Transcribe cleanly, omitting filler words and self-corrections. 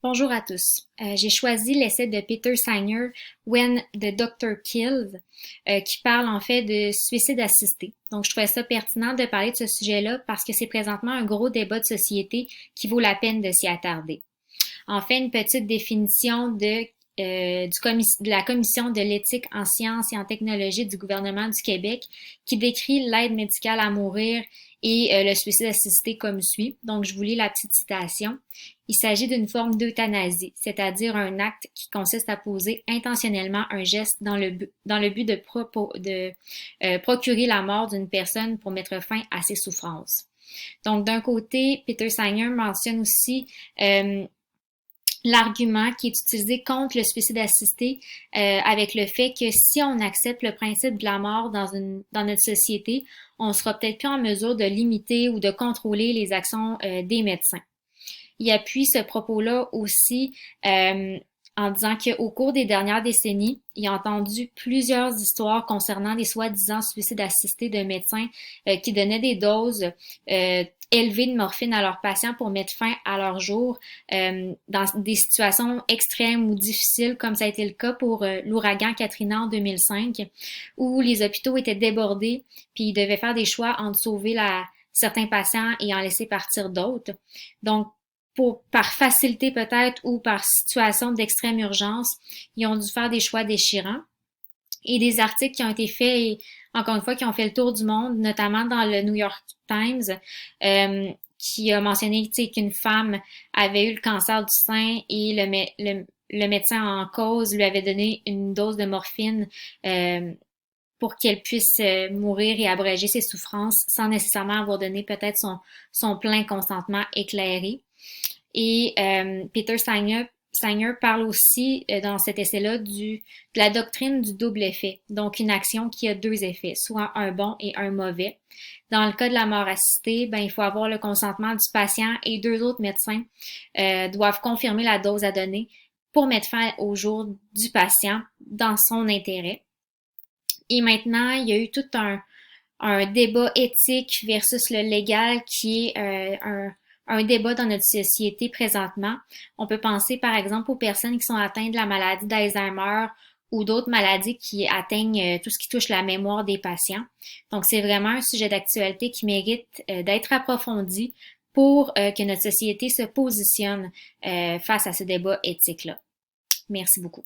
Bonjour à tous. J'ai choisi l'essai de Peter Singer, When the Doctor Kills, qui parle en fait de suicide assisté. Donc, je trouvais ça pertinent de parler de ce sujet-là parce que c'est présentement un gros débat de société qui vaut la peine de s'y attarder. En fait, une petite définition de la Commission de l'éthique en sciences et en technologie du gouvernement du Québec qui décrit l'aide médicale à mourir et le suicide assisté comme suit. Donc, je vous lis la petite citation. Il s'agit d'une forme d'euthanasie, c'est-à-dire un acte qui consiste à poser intentionnellement un geste dans le but de procurer la mort d'une personne pour mettre fin à ses souffrances. Donc, d'un côté, Peter Singer mentionne aussi l'argument qui est utilisé contre le suicide assisté avec le fait que si on accepte le principe de la mort dans notre société, on sera peut-être plus en mesure de limiter ou de contrôler les actions des médecins. Il appuie ce propos-là aussi en disant qu'au cours des dernières décennies, il a entendu plusieurs histoires concernant des soi-disant suicides assistés de médecins qui donnaient des doses élevées de morphine à leurs patients pour mettre fin à leur jour dans des situations extrêmes ou difficiles, comme ça a été le cas pour l'ouragan Katrina en 2005, où les hôpitaux étaient débordés, puis ils devaient faire des choix entre sauver certains patients et en laisser partir d'autres. Donc, par facilité peut-être ou par situation d'extrême urgence, ils ont dû faire des choix déchirants. Et des articles qui ont été faits, et, encore une fois, qui ont fait le tour du monde, notamment dans le New York Times, qui a mentionné qu'une femme avait eu le cancer du sein et le médecin en cause lui avait donné une dose de morphine pour qu'elle puisse mourir et abréger ses souffrances sans nécessairement avoir donné peut-être son plein consentement éclairé. Et Peter Singer parle aussi dans cet essai-là de la doctrine du double effet, donc une action qui a deux effets, soit un bon et un mauvais. Dans le cas de la mort assistée, il faut avoir le consentement du patient et deux autres médecins doivent confirmer la dose à donner pour mettre fin au jour du patient dans son intérêt. Et maintenant, il y a eu tout un débat éthique versus le légal qui est un débat dans notre société présentement. On peut penser par exemple aux personnes qui sont atteintes de la maladie d'Alzheimer ou d'autres maladies qui atteignent tout ce qui touche la mémoire des patients. Donc c'est vraiment un sujet d'actualité qui mérite d'être approfondi pour que notre société se positionne face à ce débat éthique-là. Merci beaucoup.